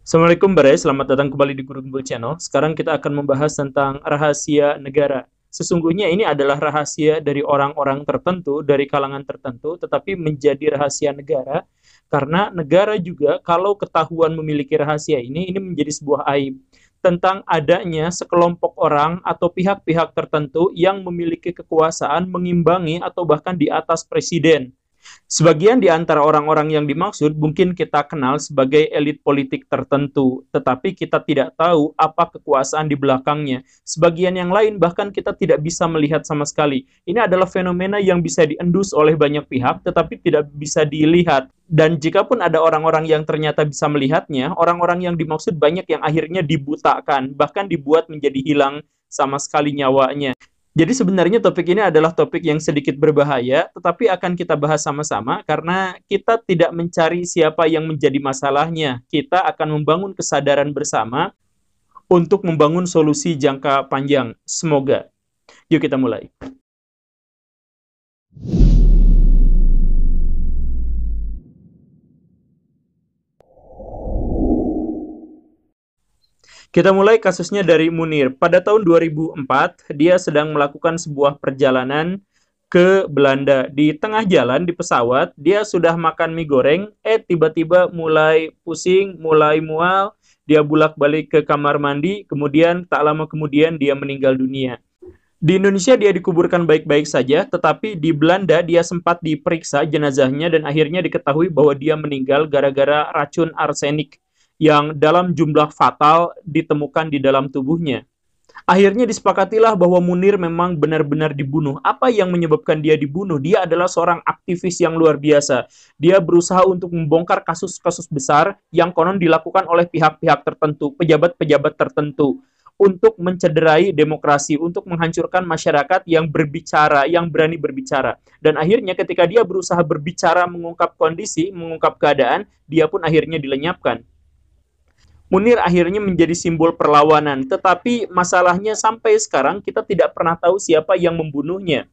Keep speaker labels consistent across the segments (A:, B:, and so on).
A: Assalamualaikum Barai, selamat datang kembali di Guru Gembul Channel. Sekarang kita akan membahas tentang rahasia negara. Sesungguhnya ini adalah rahasia dari orang-orang tertentu, dari kalangan tertentu, tetapi menjadi rahasia negara. Karena negara juga kalau ketahuan memiliki rahasia ini menjadi sebuah aib. Tentang adanya sekelompok orang atau pihak-pihak tertentu yang memiliki kekuasaan mengimbangi atau bahkan di atas presiden. Sebagian di antara orang-orang yang dimaksud mungkin kita kenal sebagai elit politik tertentu, tetapi kita tidak tahu apa kekuasaan di belakangnya. Sebagian yang lain bahkan kita tidak bisa melihat sama sekali. Ini adalah fenomena yang bisa diendus oleh banyak pihak, tetapi tidak bisa dilihat. Dan jikapun ada orang-orang yang ternyata bisa melihatnya, orang-orang yang dimaksud banyak yang akhirnya dibutakan, bahkan dibuat menjadi hilang sama sekali nyawanya. Jadi sebenarnya topik ini adalah topik yang sedikit berbahaya, tetapi akan kita bahas sama-sama karena kita tidak mencari siapa yang menjadi masalahnya. Kita akan membangun kesadaran bersama untuk membangun solusi jangka panjang. Semoga. Yuk kita mulai. Kita mulai kasusnya dari Munir. Pada tahun 2004, dia sedang melakukan sebuah perjalanan ke Belanda. Di tengah jalan, di pesawat, dia sudah makan mie goreng, tiba-tiba mulai pusing, mulai mual, dia bolak-balik ke kamar mandi, kemudian tak lama kemudian dia meninggal dunia. Di Indonesia dia dikuburkan baik-baik saja, tetapi di Belanda dia sempat diperiksa jenazahnya dan akhirnya diketahui bahwa dia meninggal gara-gara racun arsenik yang dalam jumlah fatal ditemukan di dalam tubuhnya. Akhirnya disepakatilah bahwa Munir memang benar-benar dibunuh. Apa yang menyebabkan dia dibunuh? Dia adalah seorang aktivis yang luar biasa. Dia berusaha untuk membongkar kasus-kasus besar yang konon dilakukan oleh pihak-pihak tertentu, pejabat-pejabat tertentu, untuk mencederai demokrasi, untuk menghancurkan masyarakat yang berbicara, yang berani berbicara. Dan akhirnya ketika dia berusaha berbicara, mengungkap kondisi, mengungkap keadaan, dia pun akhirnya dilenyapkan. Munir akhirnya menjadi simbol perlawanan, tetapi masalahnya sampai sekarang kita tidak pernah tahu siapa yang membunuhnya.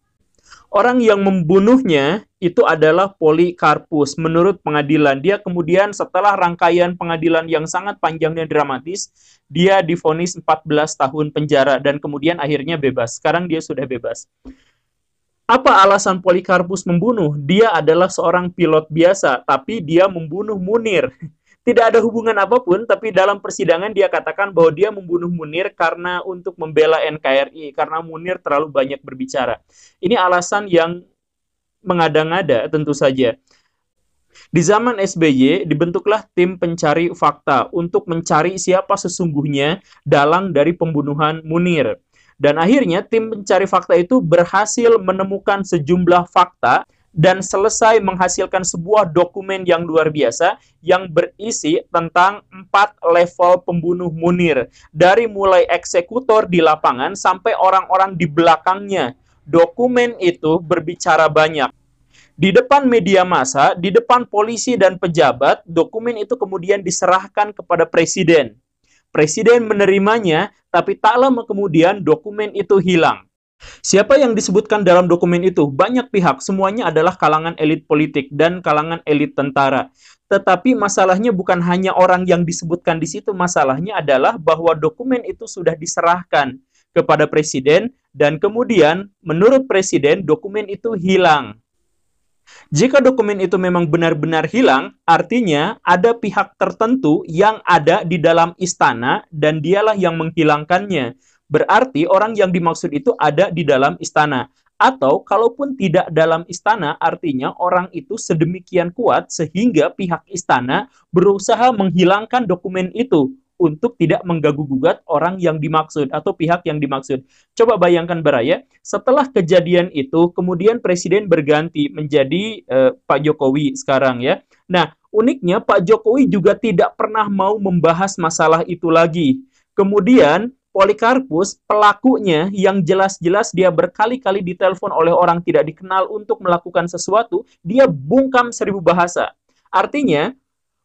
A: Orang yang membunuhnya itu adalah Polikarpus. Menurut pengadilan, dia kemudian setelah rangkaian pengadilan yang sangat panjang dan dramatis, dia divonis 14 tahun penjara dan kemudian akhirnya bebas. Sekarang dia sudah bebas. Apa alasan Polikarpus membunuh? Dia adalah seorang pilot biasa, tapi dia membunuh Munir. Tidak ada hubungan apapun, tapi dalam persidangan dia katakan bahwa dia membunuh Munir karena untuk membela NKRI, karena Munir terlalu banyak berbicara. Ini alasan yang mengada-ngada tentu saja. Di zaman SBY dibentuklah tim pencari fakta untuk mencari siapa sesungguhnya dalang dari pembunuhan Munir. Dan akhirnya tim pencari fakta itu berhasil menemukan sejumlah fakta dan selesai menghasilkan sebuah dokumen yang luar biasa yang berisi tentang 4 level pembunuh Munir. Dari mulai eksekutor di lapangan sampai orang-orang di belakangnya. Dokumen itu berbicara banyak. Di depan media massa, di depan polisi dan pejabat, dokumen itu kemudian diserahkan kepada presiden. Presiden menerimanya, tapi tak lama kemudian dokumen itu hilang. Siapa yang disebutkan dalam dokumen itu? Banyak pihak, semuanya adalah kalangan elit politik dan kalangan elit tentara. Tetapi masalahnya bukan hanya orang yang disebutkan di situ, masalahnya adalah bahwa dokumen itu sudah diserahkan kepada presiden dan kemudian menurut presiden dokumen itu hilang. Jika dokumen itu memang benar-benar hilang, artinya ada pihak tertentu yang ada di dalam istana dan dialah yang menghilangkannya. Berarti orang yang dimaksud itu ada di dalam istana. Atau kalaupun tidak dalam istana, artinya orang itu sedemikian kuat sehingga pihak istana berusaha menghilangkan dokumen itu untuk tidak mengganggu-gugat orang yang dimaksud atau pihak yang dimaksud. Coba bayangkan Baraya, setelah kejadian itu kemudian presiden berganti menjadi Pak Jokowi sekarang ya. Nah, uniknya Pak Jokowi juga tidak pernah mau membahas masalah itu lagi. Kemudian Polikarpus, pelakunya yang jelas-jelas dia berkali-kali ditelepon oleh orang tidak dikenal untuk melakukan sesuatu, dia bungkam 1000 bahasa. Artinya,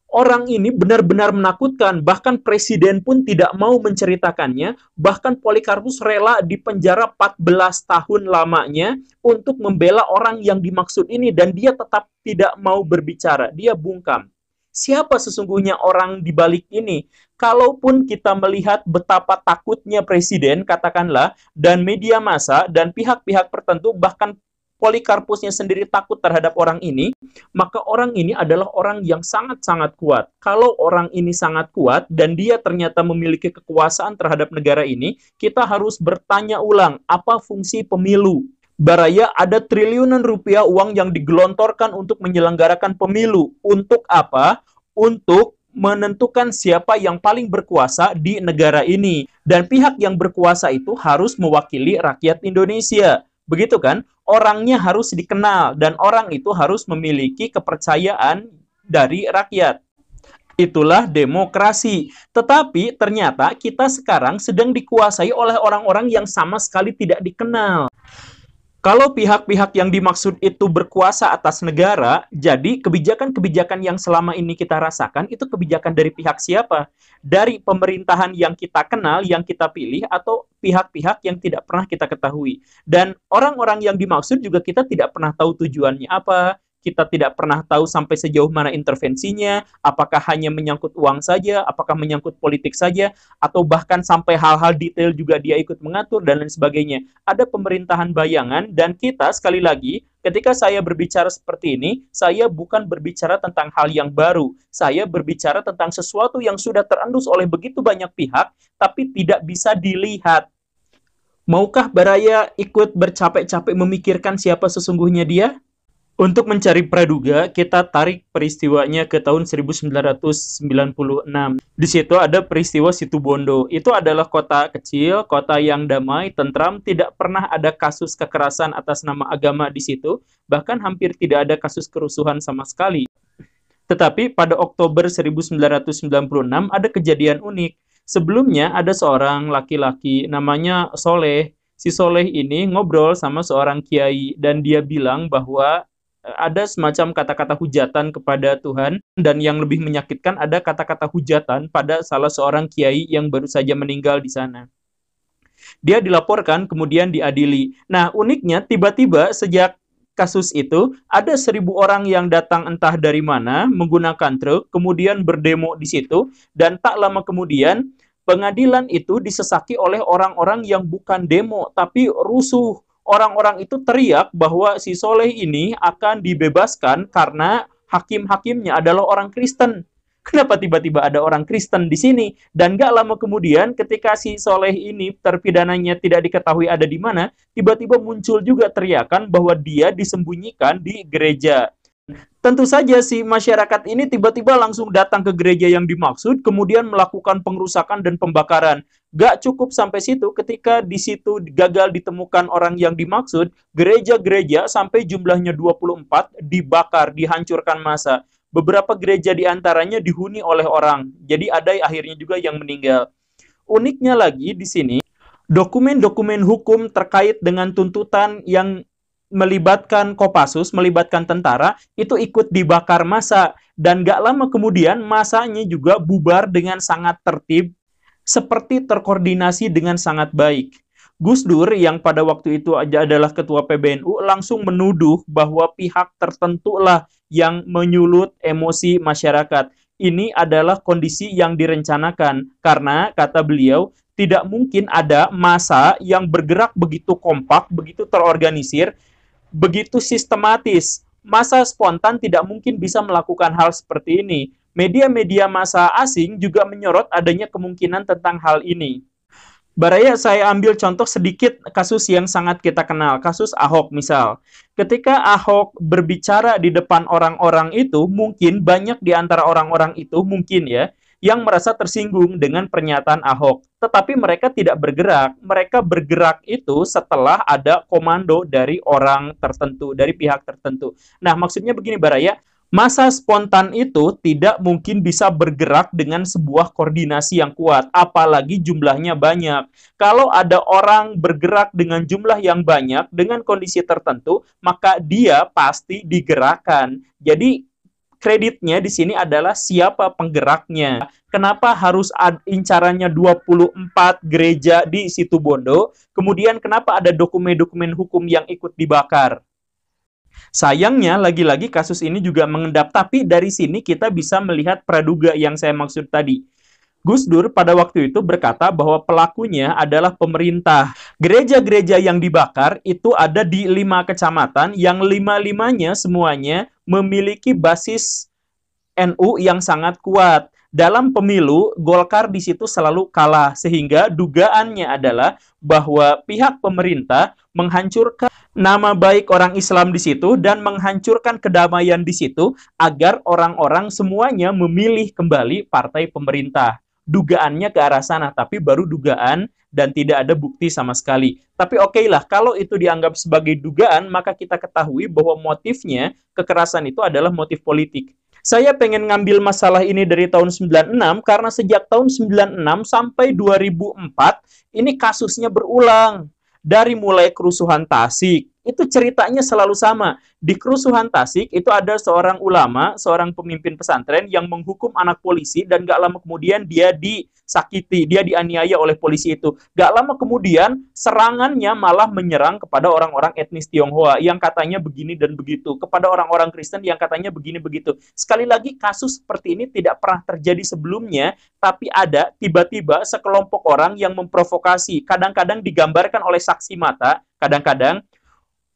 A: orang ini benar-benar menakutkan, bahkan presiden pun tidak mau menceritakannya, bahkan Polikarpus rela dipenjara 14 tahun lamanya untuk membela orang yang dimaksud ini, dan dia tetap tidak mau berbicara, dia bungkam. Siapa sesungguhnya orang di balik ini? Kalaupun kita melihat betapa takutnya presiden, katakanlah, dan media massa, dan pihak-pihak tertentu, bahkan Polikarpusnya sendiri takut terhadap orang ini, maka orang ini adalah orang yang sangat-sangat kuat. Kalau orang ini sangat kuat dan dia ternyata memiliki kekuasaan terhadap negara ini, kita harus bertanya ulang, apa fungsi pemilu? Baraya, ada triliunan rupiah uang yang digelontorkan untuk menyelenggarakan pemilu. Untuk apa? Untuk menentukan siapa yang paling berkuasa di negara ini. Dan pihak yang berkuasa itu harus mewakili rakyat Indonesia. Begitu kan? Orangnya harus dikenal dan orang itu harus memiliki kepercayaan dari rakyat. Itulah demokrasi. Tetapi ternyata kita sekarang sedang dikuasai oleh orang-orang yang sama sekali tidak dikenal. Kalau pihak-pihak yang dimaksud itu berkuasa atas negara, jadi kebijakan-kebijakan yang selama ini kita rasakan itu kebijakan dari pihak siapa? Dari pemerintahan yang kita kenal, yang kita pilih, atau pihak-pihak yang tidak pernah kita ketahui. Dan orang-orang yang dimaksud juga kita tidak pernah tahu tujuannya apa, kita tidak pernah tahu sampai sejauh mana intervensinya, apakah hanya menyangkut uang saja, apakah menyangkut politik saja, atau bahkan sampai hal-hal detail juga dia ikut mengatur, dan lain sebagainya. Ada pemerintahan bayangan, dan kita sekali lagi, ketika saya berbicara seperti ini, saya bukan berbicara tentang hal yang baru. Saya berbicara tentang sesuatu yang sudah terendus oleh begitu banyak pihak, tapi tidak bisa dilihat. Maukah Baraya ikut bercapek-capek memikirkan siapa sesungguhnya dia? Untuk mencari praduga, kita tarik peristiwanya ke tahun 1996. Di situ ada peristiwa Situbondo. Itu adalah kota kecil, kota yang damai, tentram, tidak pernah ada kasus kekerasan atas nama agama di situ, bahkan hampir tidak ada kasus kerusuhan sama sekali. Tetapi pada Oktober 1996 ada kejadian unik. Sebelumnya ada seorang laki-laki namanya Soleh. Si Soleh ini ngobrol sama seorang kiai dan dia bilang bahwa ada semacam kata-kata hujatan kepada Tuhan, dan yang lebih menyakitkan ada kata-kata hujatan pada salah seorang kiai yang baru saja meninggal di sana. Dia dilaporkan, kemudian diadili. Nah, uniknya tiba-tiba sejak kasus itu, ada 1.000 orang yang datang entah dari mana, menggunakan truk, kemudian berdemo di situ, dan tak lama kemudian, pengadilan itu disesaki oleh orang-orang yang bukan demo, tapi rusuh. Orang-orang itu teriak bahwa si Soleh ini akan dibebaskan karena hakim-hakimnya adalah orang Kristen. Kenapa tiba-tiba ada orang Kristen di sini? Dan gak lama kemudian ketika si Soleh ini terpidananya tidak diketahui ada di mana, tiba-tiba muncul juga teriakan bahwa dia disembunyikan di gereja. Tentu saja si masyarakat ini tiba-tiba langsung datang ke gereja yang dimaksud, kemudian melakukan pengrusakan dan pembakaran. Gak cukup sampai situ, ketika di situ gagal ditemukan orang yang dimaksud, gereja-gereja sampai jumlahnya 24 dibakar, dihancurkan massa. Beberapa gereja diantaranya dihuni oleh orang, jadi ada akhirnya juga yang meninggal. Uniknya lagi di sini, dokumen-dokumen hukum terkait dengan tuntutan yang melibatkan Kopassus, melibatkan tentara, itu ikut dibakar massa. Dan gak lama kemudian massanya juga bubar dengan sangat tertib, seperti terkoordinasi dengan sangat baik. Gus Dur yang pada waktu itu adalah ketua PBNU langsung menuduh bahwa pihak tertentu lah yang menyulut emosi masyarakat. Ini adalah kondisi yang direncanakan karena kata beliau tidak mungkin ada massa yang bergerak begitu kompak, begitu terorganisir, begitu sistematis. Massa spontan tidak mungkin bisa melakukan hal seperti ini. Media-media massa asing juga menyorot adanya kemungkinan tentang hal ini. Baraya, saya ambil contoh sedikit kasus yang sangat kita kenal, kasus Ahok misal. Ketika Ahok berbicara di depan orang-orang itu, mungkin banyak di antara orang-orang itu, mungkin ya, yang merasa tersinggung dengan pernyataan Ahok. Tetapi mereka tidak bergerak. Mereka bergerak itu setelah ada komando dari orang tertentu, dari pihak tertentu. Nah, maksudnya begini Baraya, massa spontan itu tidak mungkin bisa bergerak dengan sebuah koordinasi yang kuat, apalagi jumlahnya banyak. Kalau ada orang bergerak dengan jumlah yang banyak, dengan kondisi tertentu, maka dia pasti digerakkan. Jadi, kreditnya di sini adalah siapa penggeraknya. Kenapa harus incarannya 24 gereja di Situbondo? Kemudian kenapa ada dokumen-dokumen hukum yang ikut dibakar? Sayangnya, lagi-lagi kasus ini juga mengendap, tapi dari sini kita bisa melihat praduga yang saya maksud tadi. Gus Dur pada waktu itu berkata bahwa pelakunya adalah pemerintah. Gereja-gereja yang dibakar itu ada di 5 kecamatan yang lima-limanya semuanya memiliki basis NU yang sangat kuat. Dalam pemilu, Golkar di situ selalu kalah, sehingga dugaannya adalah bahwa pihak pemerintah menghancurkan nama baik orang Islam di situ dan menghancurkan kedamaian di situ agar orang-orang semuanya memilih kembali partai pemerintah. Dugaannya ke arah sana, tapi baru dugaan dan tidak ada bukti sama sekali. Tapi oke lah, kalau itu dianggap sebagai dugaan, maka kita ketahui bahwa motifnya kekerasan itu adalah motif politik. Saya pengen ngambil masalah ini dari tahun 96 karena sejak tahun 96 sampai 2004 ini kasusnya berulang. Dari mulai kerusuhan Tasik, itu ceritanya selalu sama. Di kerusuhan Tasik itu ada seorang ulama, seorang pemimpin pesantren yang menghukum anak polisi dan gak lama kemudian dia disakiti, dia dianiaya oleh polisi itu. Gak lama kemudian serangannya malah menyerang kepada orang-orang etnis Tionghoa yang katanya begini dan begitu, kepada orang-orang Kristen yang katanya begini begitu. Sekali lagi kasus seperti ini tidak pernah terjadi sebelumnya, tapi ada tiba-tiba sekelompok orang yang memprovokasi. Kadang-kadang digambarkan oleh saksi mata, kadang-kadang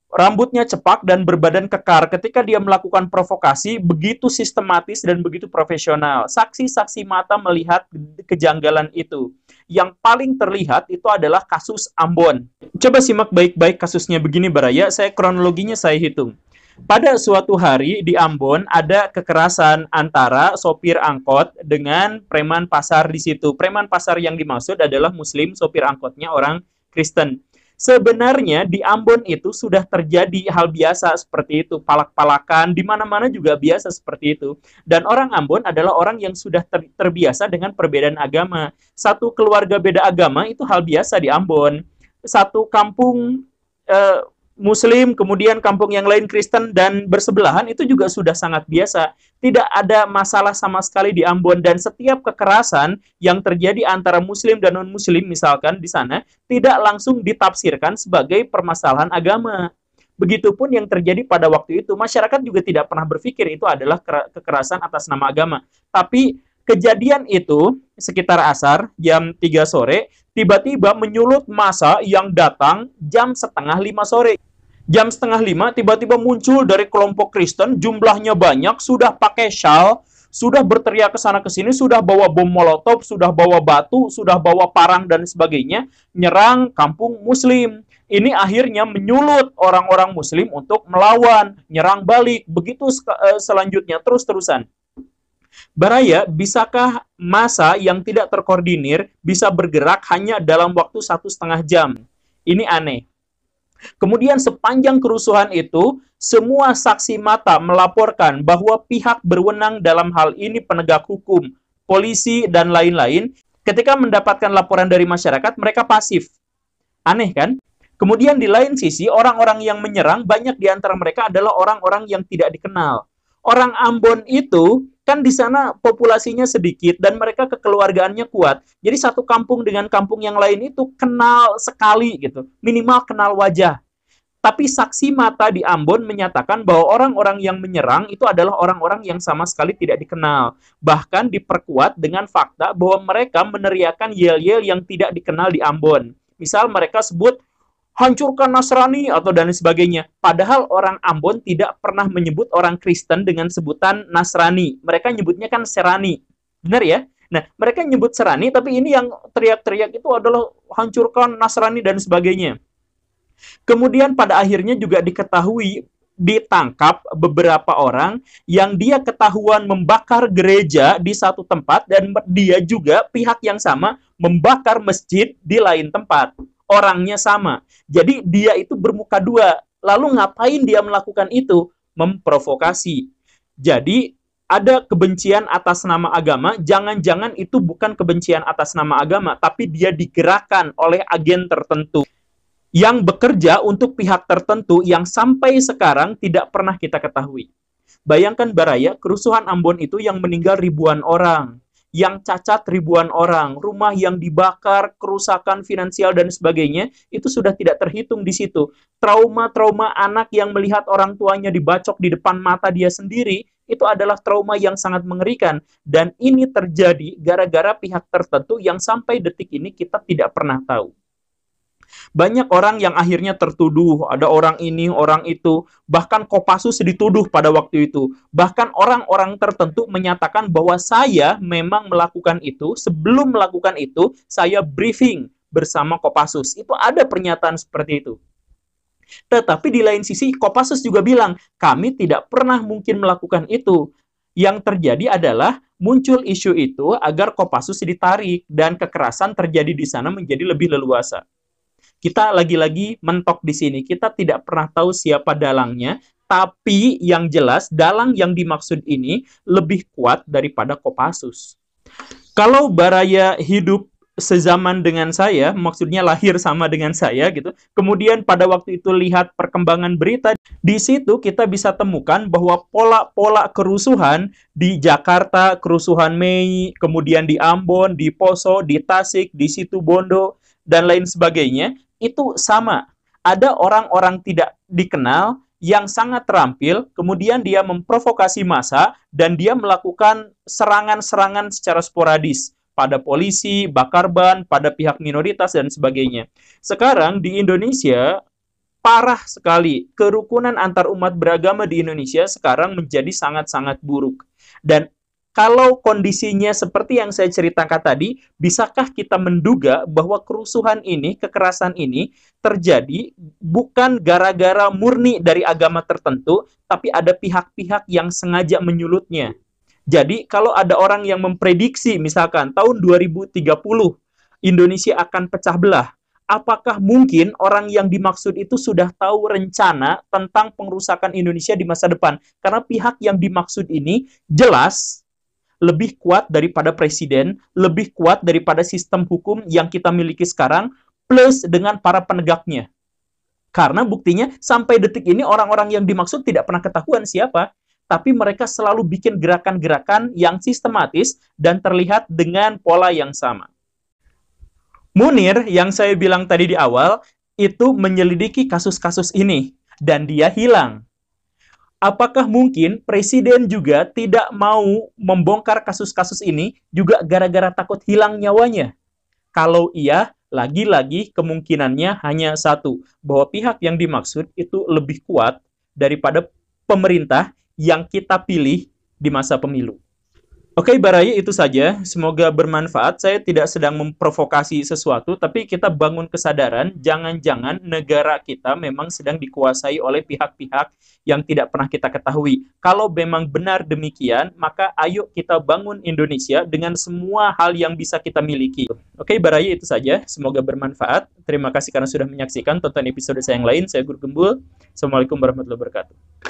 A: rambutnya cepak dan berbadan kekar. Ketika dia melakukan provokasi, begitu sistematis dan begitu profesional. Saksi-saksi mata melihat kejanggalan itu. Yang paling terlihat itu adalah kasus Ambon. Coba simak baik-baik kasusnya begini, Baraya. Kronologinya saya hitung. Pada suatu hari di Ambon ada kekerasan antara sopir angkot dengan preman pasar di situ. Preman pasar yang dimaksud adalah Muslim, sopir angkotnya orang Kristen. Sebenarnya di Ambon itu sudah terjadi hal biasa seperti itu, palak-palakan, di mana-mana juga biasa seperti itu. Dan orang Ambon adalah orang yang sudah terbiasa dengan perbedaan agama. Satu keluarga beda agama itu hal biasa di Ambon. Satu kampung Muslim, kemudian kampung yang lain Kristen dan bersebelahan itu juga sudah sangat biasa. Tidak ada masalah sama sekali di Ambon dan setiap kekerasan yang terjadi antara Muslim dan non-Muslim misalkan di sana tidak langsung ditafsirkan sebagai permasalahan agama. Begitupun yang terjadi pada waktu itu, masyarakat juga tidak pernah berpikir itu adalah kekerasan atas nama agama. Tapi kejadian itu sekitar asar jam 3 sore tiba-tiba menyulut massa yang datang jam setengah 5 sore. Jam setengah 5 tiba-tiba muncul dari kelompok Kristen, jumlahnya banyak, sudah pakai syal, sudah berteriak ke sana ke sini, sudah bawa bom molotov, sudah bawa batu, sudah bawa parang dan sebagainya, nyerang kampung Muslim. Ini akhirnya menyulut orang-orang Muslim untuk melawan, nyerang balik, begitu selanjutnya terus-terusan. Baraya, bisakah massa yang tidak terkoordinir bisa bergerak hanya dalam waktu 1,5 jam? Ini aneh. Kemudian sepanjang kerusuhan itu, semua saksi mata melaporkan bahwa pihak berwenang dalam hal ini penegak hukum, polisi, dan lain-lain, ketika mendapatkan laporan dari masyarakat, mereka pasif. Aneh kan? Kemudian di lain sisi, orang-orang yang menyerang, banyak di antara mereka adalah orang-orang yang tidak dikenal. Orang Ambon itu, kan di sana populasinya sedikit dan mereka kekeluargaannya kuat. Jadi satu kampung dengan kampung yang lain itu kenal sekali gitu. Minimal kenal wajah. Tapi saksi mata di Ambon menyatakan bahwa orang-orang yang menyerang itu adalah orang-orang yang sama sekali tidak dikenal. Bahkan diperkuat dengan fakta bahwa mereka meneriakan yel-yel yang tidak dikenal di Ambon. Misal mereka sebut hancurkan Nasrani atau dan sebagainya. Padahal orang Ambon tidak pernah menyebut orang Kristen dengan sebutan Nasrani. Mereka nyebutnya kan Serani. Benar ya? Nah, mereka nyebut Serani, tapi ini yang teriak-teriak itu adalah hancurkan Nasrani dan sebagainya. Kemudian pada akhirnya juga diketahui ditangkap beberapa orang yang dia ketahuan membakar gereja di satu tempat dan dia juga pihak yang sama membakar masjid di lain tempat. Orangnya sama. Jadi dia itu bermuka dua. Lalu ngapain dia melakukan itu? Memprovokasi. Jadi ada kebencian atas nama agama, jangan-jangan itu bukan kebencian atas nama agama, tapi dia digerakkan oleh agen tertentu yang bekerja untuk pihak tertentu yang sampai sekarang tidak pernah kita ketahui. Bayangkan Baraya, kerusuhan Ambon itu yang meninggal ribuan orang. yang cacat ribuan orang, rumah yang dibakar, kerusakan finansial dan sebagainya, itu sudah tidak terhitung di situ. Trauma-trauma anak yang melihat orang tuanya dibacok di depan mata dia sendiri, itu adalah trauma yang sangat mengerikan. Dan ini terjadi gara-gara pihak tertentu yang sampai detik ini kita tidak pernah tahu. Banyak orang yang akhirnya tertuduh, ada orang ini, orang itu, bahkan Kopassus dituduh pada waktu itu. Bahkan orang-orang tertentu menyatakan bahwa saya memang melakukan itu, sebelum melakukan itu, saya briefing bersama Kopassus. Itu ada pernyataan seperti itu. Tetapi di lain sisi, Kopassus juga bilang, kami tidak pernah mungkin melakukan itu. Yang terjadi adalah muncul isu itu agar Kopassus ditarik dan kekerasan terjadi di sana menjadi lebih leluasa. Kita lagi-lagi mentok di sini. Kita tidak pernah tahu siapa dalangnya, tapi yang jelas dalang yang dimaksud ini lebih kuat daripada Kopassus. Kalau Baraya hidup sezaman dengan saya, maksudnya lahir sama dengan saya gitu. Kemudian pada waktu itu lihat perkembangan berita, di situ kita bisa temukan bahwa pola-pola kerusuhan di Jakarta, kerusuhan Mei, kemudian di Ambon, di Poso, di Tasik, di Situbondo, dan lain sebagainya, itu sama. Ada orang-orang tidak dikenal yang sangat terampil, kemudian dia memprovokasi massa, dan dia melakukan serangan-serangan secara sporadis pada polisi, bakar ban, pada pihak minoritas, dan sebagainya. Sekarang di Indonesia, parah sekali. Kerukunan antar umat beragama di Indonesia sekarang menjadi sangat-sangat buruk. Dan kalau kondisinya seperti yang saya ceritakan tadi, bisakah kita menduga bahwa kerusuhan ini, kekerasan ini, terjadi bukan gara-gara murni dari agama tertentu, tapi ada pihak-pihak yang sengaja menyulutnya. Jadi, kalau ada orang yang memprediksi, misalkan tahun 2030, Indonesia akan pecah belah, apakah mungkin orang yang dimaksud itu sudah tahu rencana tentang pengrusakan Indonesia di masa depan? Karena pihak yang dimaksud ini jelas lebih kuat daripada presiden, lebih kuat daripada sistem hukum yang kita miliki sekarang, plus dengan para penegaknya. Karena buktinya sampai detik ini orang-orang yang dimaksud tidak pernah ketahuan siapa, tapi mereka selalu bikin gerakan-gerakan yang sistematis dan terlihat dengan pola yang sama. Munir, yang saya bilang tadi di awal, itu menyelidiki kasus-kasus ini, dan dia hilang. Apakah mungkin presiden juga tidak mau membongkar kasus-kasus ini juga gara-gara takut hilang nyawanya? Kalau iya, lagi-lagi kemungkinannya hanya satu, bahwa pihak yang dimaksud itu lebih kuat daripada pemerintah yang kita pilih di masa pemilu. Oke, Baraya, itu saja. Semoga bermanfaat. Saya tidak sedang memprovokasi sesuatu, tapi kita bangun kesadaran, jangan-jangan negara kita memang sedang dikuasai oleh pihak-pihak yang tidak pernah kita ketahui. Kalau memang benar demikian, maka ayo kita bangun Indonesia dengan semua hal yang bisa kita miliki. Oke, Baraya, itu saja. Semoga bermanfaat. Terima kasih karena sudah menyaksikan. Tonton episode saya yang lain. Saya Guru Gembul. Assalamualaikum warahmatullahi wabarakatuh.